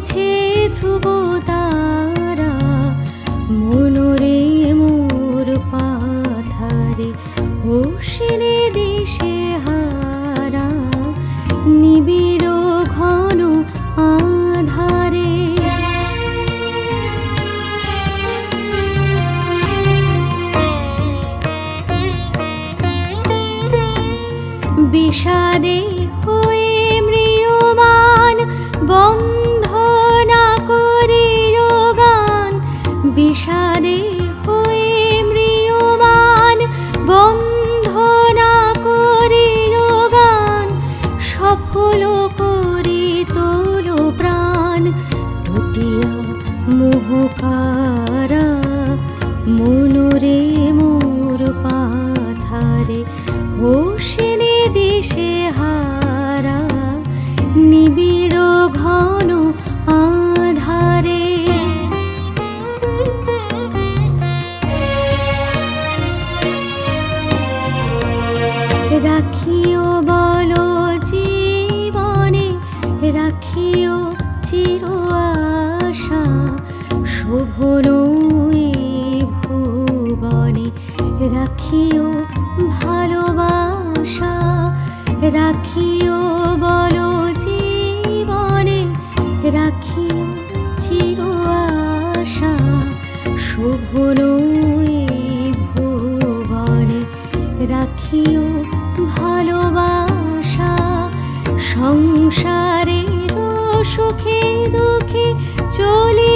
জ্বলেছে ধ্রুব তারা, মনোরে মোর পাথারে অশ্বিনী দিশে হারা, নিবিড় ঘন আধারে। বিষাদে হয়ে ম্রিয়মান, বন্ধ না করির গান। বিষাদে হয়ে ম্রিয়মান, বন্ধ না করির গান। সফল করি তোল প্রাণ, টুটিয়া মোহকারা, মনোরে মোর পাথারে অশ্বিনী দিশে হারা, নিবিড় ঘন আধারে। রাখিও বল জীবনে, রাখিও চির আশা, শোভন এই ভুবনে। রাখিও ভালোবাসা, রাখিও বল জীবনে, রাখিও চির আশা, শোভন এই ভুবনে। রাখিও ভালোবাসা, সংসারের সুখে দুঃখে চলি